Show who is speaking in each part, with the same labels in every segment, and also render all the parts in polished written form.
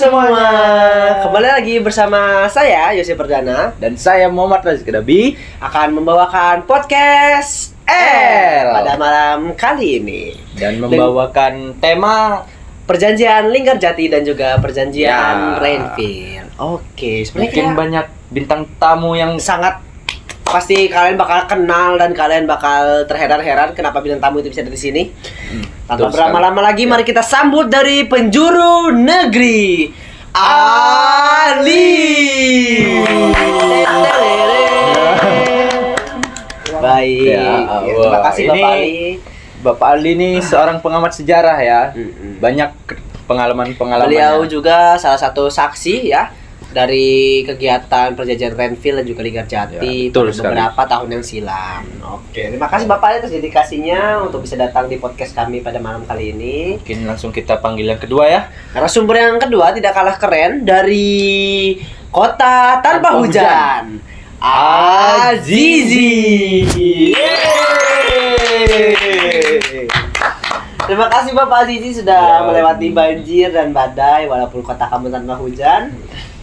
Speaker 1: semua. Kembali lagi bersama saya Yose Perdana
Speaker 2: dan saya Muhammad Razik Kedabi
Speaker 1: akan membawakan podcast L pada malam kali ini
Speaker 2: dan membawakan tema
Speaker 1: perjanjian Linggarjati dan juga perjanjian Renville. Oke,
Speaker 2: mungkin banyak bintang tamu yang
Speaker 1: sangat pasti kalian bakal kenal dan kalian bakal terheran-heran kenapa bintang tamu itu bisa ada di sini. Tanpa berlama-lama lagi, mari kita sambut dari penjuru negeri Ali. Baik, terima kasih Bapak Ali.
Speaker 2: Bapak Ali ini seorang pengamat sejarah ya. Banyak pengalaman-pengalaman.
Speaker 1: Beliau juga salah satu saksi ya dari kegiatan perjanjian Renville dan juga Linggarjati beberapa tahun yang silam. Oke, terima kasih Bapak atas dedikasinya untuk bisa datang di podcast kami pada malam kali ini.
Speaker 2: Mungkin langsung kita panggil yang kedua ya.
Speaker 1: Karena sumber yang kedua tidak kalah keren dari kota tanpa hujan. Azizi. Terima kasih Bapak Azizi sudah melewati banjir dan badai walaupun kota kamu tanpa hujan.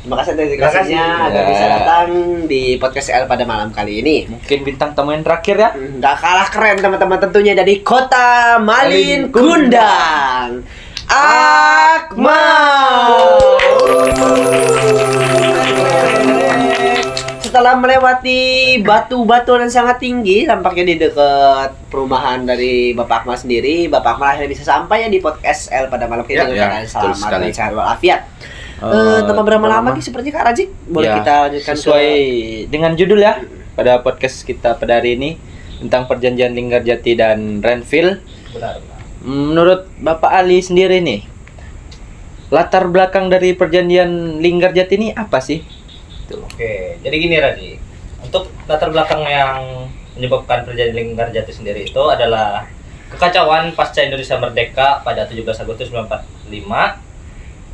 Speaker 1: Terima kasih atas dedikasinya agar bisa datang di podcast L pada malam kali ini.
Speaker 2: Mungkin bintang tamu yang terakhir ya.
Speaker 1: Gak kalah keren teman-teman tentunya dari kota Malin Kundang, Akmal. Setelah melewati batu-batuan yang sangat tinggi tampaknya di dekat perumahan dari Bapak Akmal sendiri, Bapak Akmal akhirnya bisa sampai ya di podcast L pada malam ini dengan keadaan selamat dan sehat walafiat. Tanpa berlama-lama seperti Kak Razik boleh kita lanjutkan
Speaker 2: sesuai dengan judul ya pada podcast kita pada hari ini tentang perjanjian Linggarjati dan Renville.
Speaker 3: Benar.
Speaker 2: Menurut Bapak Ali sendiri nih, latar belakang dari perjanjian Linggarjati ini apa sih?
Speaker 3: Oke, jadi gini Razik. Untuk latar belakang yang menyebabkan perjanjian Linggarjati sendiri itu adalah kekacauan pasca Indonesia merdeka pada 17 Agustus 1945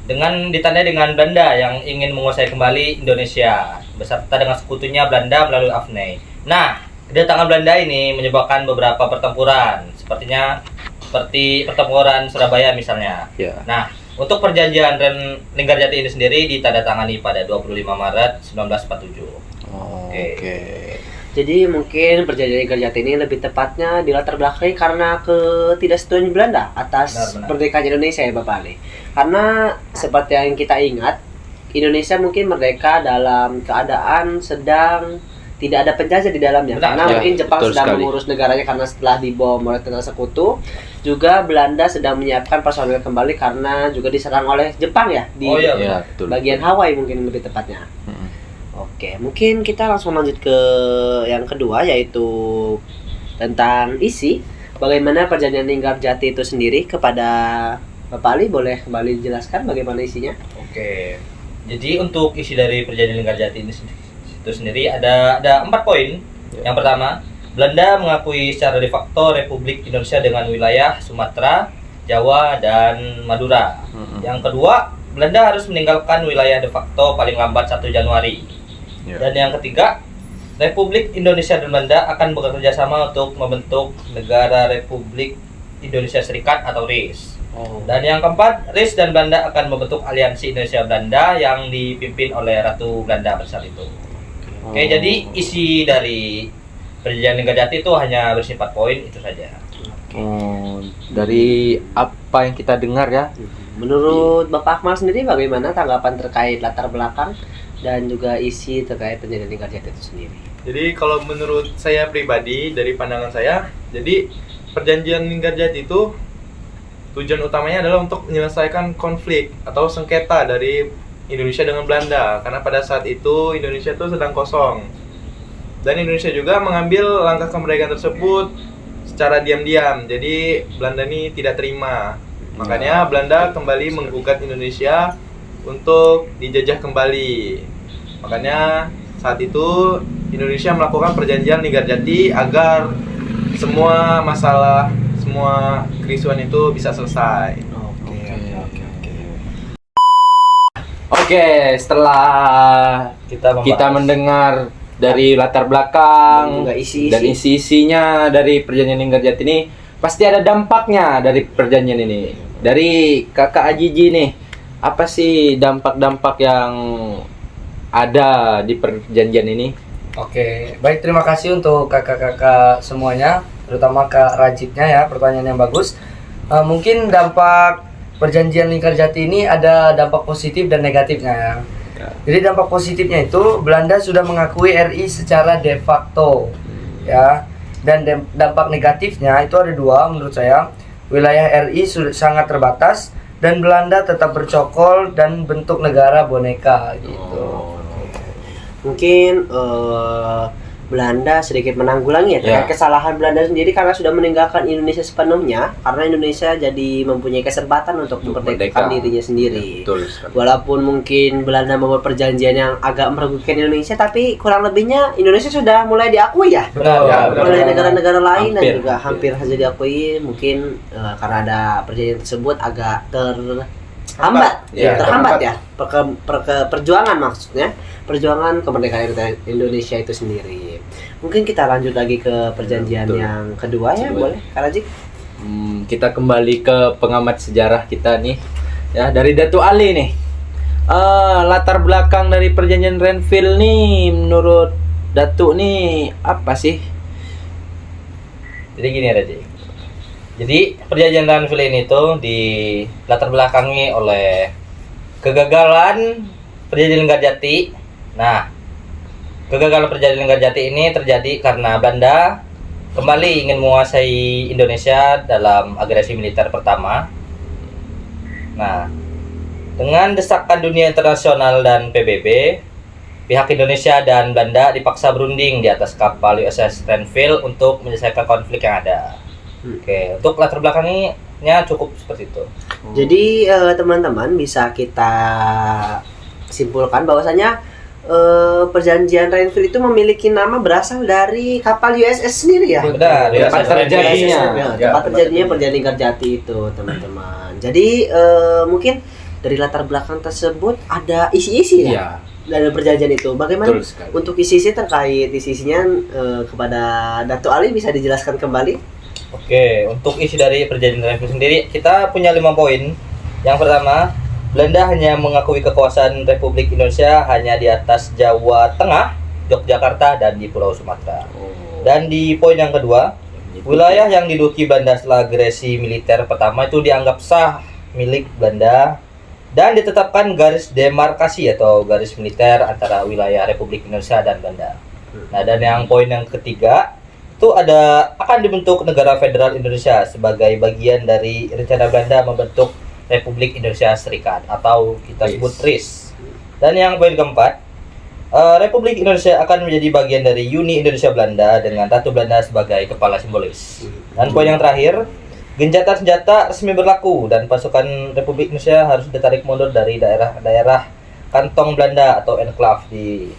Speaker 3: dengan ditandai dengan Belanda yang ingin menguasai kembali Indonesia beserta dengan sekutunya Belanda melalui Afnei. Nah, kedatangan Belanda ini menyebabkan beberapa pertempuran, seperti pertempuran Surabaya misalnya. Nah, untuk perjanjian Linggarjati ini sendiri ditandatangani pada 25 Maret 1947.
Speaker 1: Oke. Jadi mungkin perjanjian Linggarjati ini lebih tepatnya di latar belakangi karena ketidaksetujuan Belanda atas merdekanya Indonesia ya Bapak Ali. Karena seperti yang kita ingat, Indonesia mungkin merdeka dalam keadaan sedang tidak ada penjajah di dalamnya. Karena mungkin Jepang sedang mengurus negaranya karena setelah dibom oleh tentara sekutu. Juga Belanda sedang menyiapkan personel kembali karena juga diserang oleh Jepang ya di bagian Hawaii mungkin lebih tepatnya. Oke, mungkin kita langsung lanjut ke yang kedua yaitu tentang isi bagaimana perjanjian Linggarjati itu sendiri. Kepada Bapak Ali boleh kembali dijelaskan bagaimana isinya?
Speaker 3: Oke. Jadi untuk isi dari perjanjian Linggarjati ini itu sendiri ada 4 poin. Yang pertama, Belanda mengakui secara de facto Republik Indonesia dengan wilayah Sumatera, Jawa dan Madura. Yang kedua, Belanda harus meninggalkan wilayah de facto paling lambat 1 Januari. Dan yang ketiga, Republik Indonesia dan Belanda akan bekerja sama untuk membentuk Negara Republik Indonesia Serikat atau RIS. Dan yang keempat, RIS dan Belanda akan membentuk Aliansi Indonesia Belanda yang dipimpin oleh Ratu Belanda pada saat itu. Oke, jadi isi dari perjanjian Linggarjati itu hanya bersifat poin itu saja.
Speaker 2: Dari apa yang kita dengar ya.
Speaker 1: Menurut Bapak Akmal sendiri bagaimana tanggapan terkait latar belakang dan juga isi terkait perjanjian Linggarjati itu sendiri?
Speaker 4: Jadi kalau menurut saya pribadi dari pandangan saya, jadi perjanjian Linggarjati itu tujuan utamanya adalah untuk menyelesaikan konflik atau sengketa dari Indonesia dengan Belanda, karena pada saat itu Indonesia itu sedang kosong dan Indonesia juga mengambil langkah kemerdekaan tersebut secara diam-diam. Jadi Belanda ini tidak terima, makanya Belanda kembali menggugat Indonesia untuk dijajah kembali. Makanya saat itu Indonesia melakukan perjanjian Linggarjati agar semua masalah, semua kerisuan itu bisa selesai.
Speaker 2: Oke, setelah kita mendengar dari latar belakang dan isi-isinya dari perjanjian Linggarjati ini, pasti ada dampaknya dari perjanjian ini. Dari Kakak Ajiji nih, apa sih dampak-dampak yang ada di perjanjian ini?
Speaker 5: Oke, baik, terima kasih untuk kakak-kakak semuanya, terutama Kak Rajibnya ya, pertanyaan yang bagus. Mungkin dampak perjanjian Linggarjati ini ada dampak positif dan negatifnya ya. Jadi dampak positifnya itu Belanda sudah mengakui RI secara de facto ya. Dan dampak negatifnya itu ada dua menurut saya. Wilayah RI sudah sangat terbatas dan Belanda tetap bercokol dan bentuk negara boneka gitu.
Speaker 1: Mungkin Belanda sedikit menanggulangi ya terkait kesalahan Belanda sendiri karena sudah meninggalkan Indonesia sepenuhnya, karena Indonesia jadi mempunyai kesempatan untuk memerdekakan dirinya sendiri.
Speaker 2: Betul.
Speaker 1: Walaupun mungkin Belanda membuat perjanjian yang agak merugikan Indonesia, tapi kurang lebihnya Indonesia sudah mulai diakui ya.
Speaker 5: Benar.
Speaker 1: Oleh negara-negara lain dan juga
Speaker 2: hampir.
Speaker 1: hampir saja diakui. Mungkin karena ada perjanjian tersebut agak terhambat ya perjuangan, maksudnya perjuangan kemerdekaan Indonesia itu sendiri. Mungkin kita lanjut lagi ke perjanjian yang kedua ya, boleh Kak Rajik?
Speaker 2: Kita kembali ke pengamat sejarah kita nih ya, dari Datu Ali nih. Latar belakang dari perjanjian Renville nih menurut Datu nih apa sih?
Speaker 3: Jadi gini Raji. Jadi perjanjian Renville ini tuh di latar belakangi oleh kegagalan perjanjian Linggarjati. Nah, kegagalan perjanjian Linggarjati ini terjadi karena Belanda kembali ingin menguasai Indonesia dalam agresi militer pertama. Nah, dengan desakan dunia internasional dan PBB, pihak Indonesia dan Belanda dipaksa berunding di atas kapal USS Renville untuk menyelesaikan konflik yang ada. Oke, untuk latar belakangnya cukup seperti itu.
Speaker 1: Jadi teman-teman bisa kita simpulkan bahwasanya perjanjian Renville itu memiliki nama berasal dari kapal USS sendiri ya.
Speaker 3: Benar,
Speaker 2: Tempat terjadinya.
Speaker 1: Tempat terjadinya perjanjian Linggarjati itu, teman-teman. Jadi mungkin dari latar belakang tersebut ada isi-isi ya dari perjanjian itu. Bagaimana untuk isi-isi terkait isi-isinya kepada Dato' Ali bisa dijelaskan kembali?
Speaker 3: Oke, untuk isi dari perjanjian Renville sendiri kita punya 5 poin. Yang pertama, Belanda hanya mengakui kekuasaan Republik Indonesia hanya di atas Jawa Tengah, Yogyakarta, dan di Pulau Sumatera. Dan di poin yang kedua, wilayah yang diduduki Belanda setelah agresi militer pertama itu dianggap sah milik Belanda dan ditetapkan garis demarkasi atau garis militer antara wilayah Republik Indonesia dan Belanda. Nah, dan yang poin yang ketiga itu akan dibentuk negara federal Indonesia sebagai bagian dari rencana Belanda membentuk Republik Indonesia Serikat atau kita sebut RIS. Dan yang poin keempat, Republik Indonesia akan menjadi bagian dari Uni Indonesia Belanda dengan Ratu Belanda sebagai kepala simbolis. Dan poin yang terakhir, gencatan senjata resmi berlaku dan pasukan Republik Indonesia harus ditarik mundur dari daerah-daerah kantong Belanda atau enclave di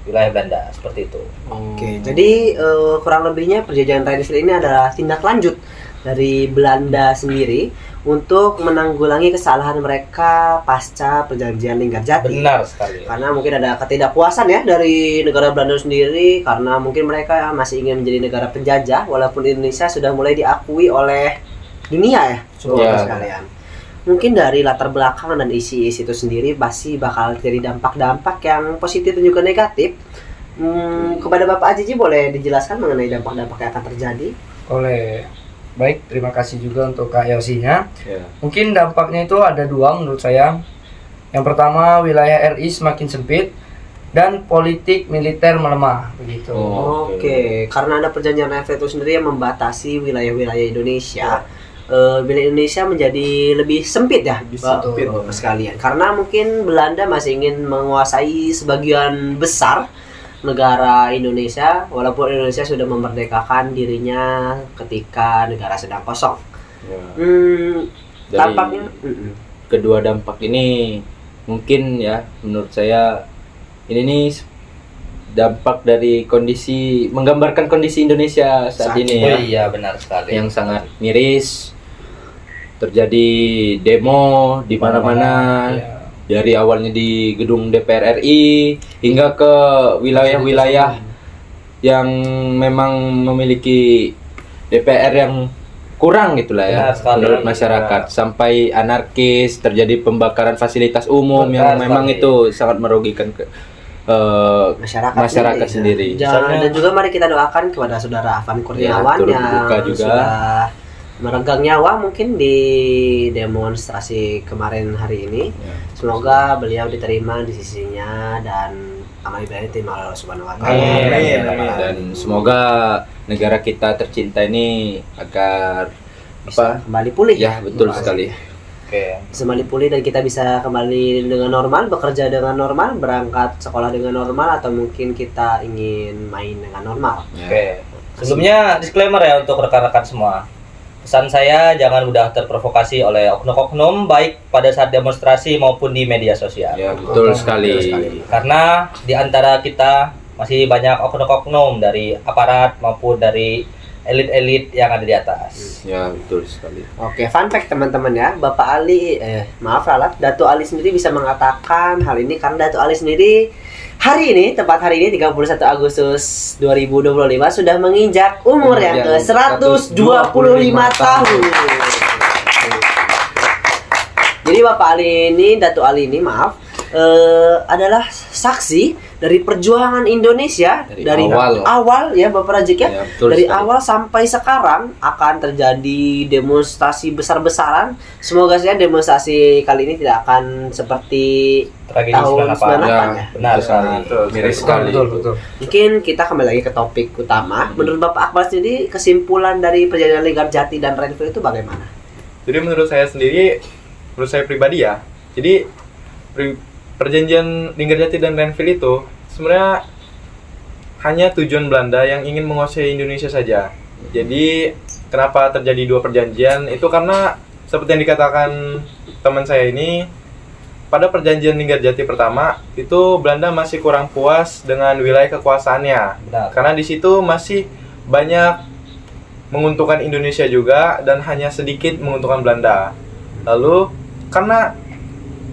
Speaker 3: wilayah Belanda, seperti itu.
Speaker 1: Oke, jadi kurang lebihnya perjanjian Renville ini adalah tindak lanjut dari Belanda sendiri untuk menanggulangi kesalahan mereka pasca perjanjian Linggarjati.
Speaker 3: Benar sekali.
Speaker 1: Karena mungkin ada ketidakpuasan ya dari negara Belanda sendiri, karena mungkin mereka masih ingin menjadi negara penjajah walaupun Indonesia sudah mulai diakui oleh dunia ya, sekalian. Mungkin dari latar belakang dan isi-isi itu sendiri pasti bakal terjadi dampak-dampak yang positif dan juga negatif. Kepada Bapak Ajiji boleh dijelaskan mengenai dampak-dampak yang akan terjadi?
Speaker 5: Oleh baik, terima kasih juga untuk Kak Yosinya. Mungkin dampaknya itu ada dua menurut saya. Yang pertama, wilayah RI semakin sempit dan politik militer melemah begitu.
Speaker 1: Oke, karena ada perjanjian Renville itu sendiri yang membatasi wilayah-wilayah Indonesia. Wilayah Indonesia menjadi lebih sempit ya, Bapak sekalian. Karena mungkin Belanda masih ingin menguasai sebagian besar negara Indonesia, walaupun Indonesia sudah memerdekakan dirinya ketika negara sedang kosong. Dampaknya
Speaker 2: kedua dampak ini mungkin ya menurut saya ini nih dampak dari menggambarkan kondisi Indonesia saat ini ya.
Speaker 3: Iya, benar sekali.
Speaker 2: Yang sangat miris. Terjadi demo di mana-mana. Dari awalnya di gedung DPR RI hingga ke wilayah-wilayah yang memang memiliki DPR yang kurang gitulah ya
Speaker 3: Benar sekali.
Speaker 2: menurut masyarakat, sampai anarkis, terjadi pembakaran fasilitas umum
Speaker 3: Benar
Speaker 2: yang memang
Speaker 3: sekali.
Speaker 2: itu sangat merugikan ke masyarakat sendiri.
Speaker 1: Dan juga mari kita doakan kepada saudara Afan Kurniawan
Speaker 2: turut
Speaker 1: yang
Speaker 2: berduka juga.
Speaker 1: sudah meregang nyawa mungkin di demonstrasi kemarin hari ini. Semoga beliau diterima di sisinya dan amal ibadahnya diterima oleh Allah Subhanahu wa taala.
Speaker 3: Amin.
Speaker 2: Dan semoga negara kita tercinta ini agar
Speaker 1: Bisa kembali pulih.
Speaker 2: ya betul sekali.
Speaker 3: Oke.
Speaker 1: Bisa kembali pulih dan kita bisa kembali dengan normal, bekerja dengan normal, berangkat sekolah dengan normal, atau mungkin kita ingin main dengan normal.
Speaker 2: Ya.
Speaker 3: Oke. Sebelumnya disclaimer ya untuk rekan-rekan semua. Pesan saya jangan mudah terprovokasi oleh oknum-oknum baik pada saat demonstrasi maupun di media sosial.
Speaker 2: Ya betul sekali.
Speaker 3: Karena di antara kita masih banyak oknum-oknum dari aparat maupun dari elit-elit yang ada di atas.
Speaker 2: Ya betul sekali.
Speaker 1: Oke, fun fact teman-teman ya, Bapak Ali, maaf Ralat, Dato Ali sendiri bisa mengatakan hal ini karena Dato Ali sendiri hari ini, tepat hari ini 31 Agustus 2025 sudah menginjak umur yang ke 125 tahun. Jadi Bapak Ali ini, Dato Ali ini maaf, adalah saksi dari perjuangan Indonesia
Speaker 2: Dari awal.
Speaker 1: ya Bapak Rajik ya.
Speaker 2: Ya, betul
Speaker 1: Dari
Speaker 2: sekali.
Speaker 1: awal sampai sekarang akan terjadi demonstrasi besar-besaran. Semoga saja demonstrasi kali ini tidak akan seperti
Speaker 3: Tragedi
Speaker 1: tahun
Speaker 3: 98.
Speaker 1: 98
Speaker 2: Ya,
Speaker 1: ya.
Speaker 3: Benar
Speaker 2: betul
Speaker 3: sekali.
Speaker 2: Miris sekali.
Speaker 5: Betul.
Speaker 1: Mungkin kita kembali lagi ke topik utama. Menurut Bapak Akbar sendiri, kesimpulan dari perjalanan Linggarjati dan Renville itu bagaimana?
Speaker 4: Jadi menurut saya sendiri, menurut saya pribadi ya, jadi perjanjian Linggarjati dan Renville itu sebenarnya hanya tujuan Belanda yang ingin menguasai Indonesia saja. Jadi kenapa terjadi dua perjanjian itu karena seperti yang dikatakan teman saya ini, pada perjanjian Linggarjati pertama itu Belanda masih kurang puas dengan wilayah kekuasaannya.
Speaker 3: Benar.
Speaker 4: Karena di situ masih banyak menguntungkan Indonesia juga dan hanya sedikit menguntungkan Belanda. Lalu karena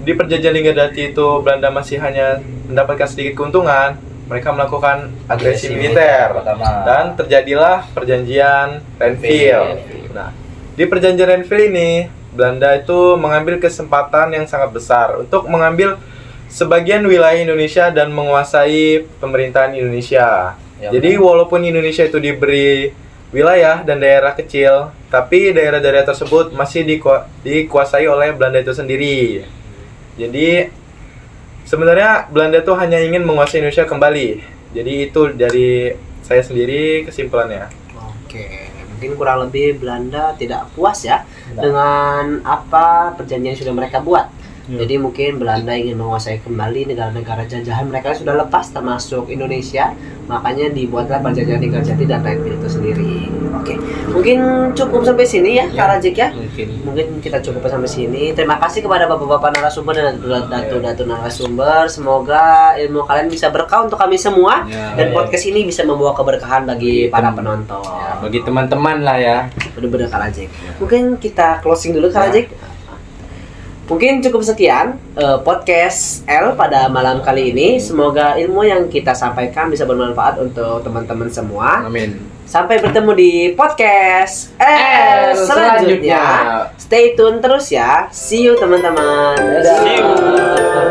Speaker 4: di perjanjian Linggarjati itu Belanda masih hanya mendapatkan sedikit keuntungan, mereka melakukan agresi militer
Speaker 3: pertama.
Speaker 4: dan terjadilah perjanjian Renville. Nah, di perjanjian Renville ini Belanda itu mengambil kesempatan yang sangat besar untuk mengambil sebagian wilayah Indonesia dan menguasai pemerintahan Indonesia.
Speaker 3: Ya,
Speaker 4: Jadi walaupun Indonesia itu diberi wilayah dan daerah kecil, tapi daerah-daerah tersebut masih dikuasai oleh Belanda itu sendiri. Jadi sebenarnya Belanda itu hanya ingin menguasai Indonesia kembali. Jadi itu dari saya sendiri kesimpulannya.
Speaker 1: Oke, mungkin kurang lebih Belanda tidak puas ya
Speaker 3: Benar.
Speaker 1: dengan apa perjanjian yang sudah mereka buat. Jadi mungkin Belanda ingin menguasai kembali negara-negara jajahan mereka yang sudah lepas termasuk Indonesia. Makanya dibuatlah perjanjian Linggarjati dan Renville itu sendiri. Oke, mungkin cukup sampai sini ya, Kak Rajik ya. Mungkin kita cukup sampai sini. Terima kasih kepada bapak-bapak narasumber dan datu-datu narasumber. Semoga ilmu kalian bisa berkah untuk kami semua
Speaker 2: Ya.
Speaker 1: dan podcast ini bisa membawa keberkahan bagi para penonton.
Speaker 2: Ya, bagi teman-teman lah ya.
Speaker 1: Bener-bener Kak Rajik. Mungkin kita closing dulu Kak Rajik. Mungkin cukup sekian podcast L pada malam kali ini. Semoga ilmu yang kita sampaikan bisa bermanfaat untuk teman-teman semua.
Speaker 2: Amin.
Speaker 1: Sampai bertemu di podcast selanjutnya. Stay tune terus ya. See you teman-teman. Dadah.
Speaker 3: See you.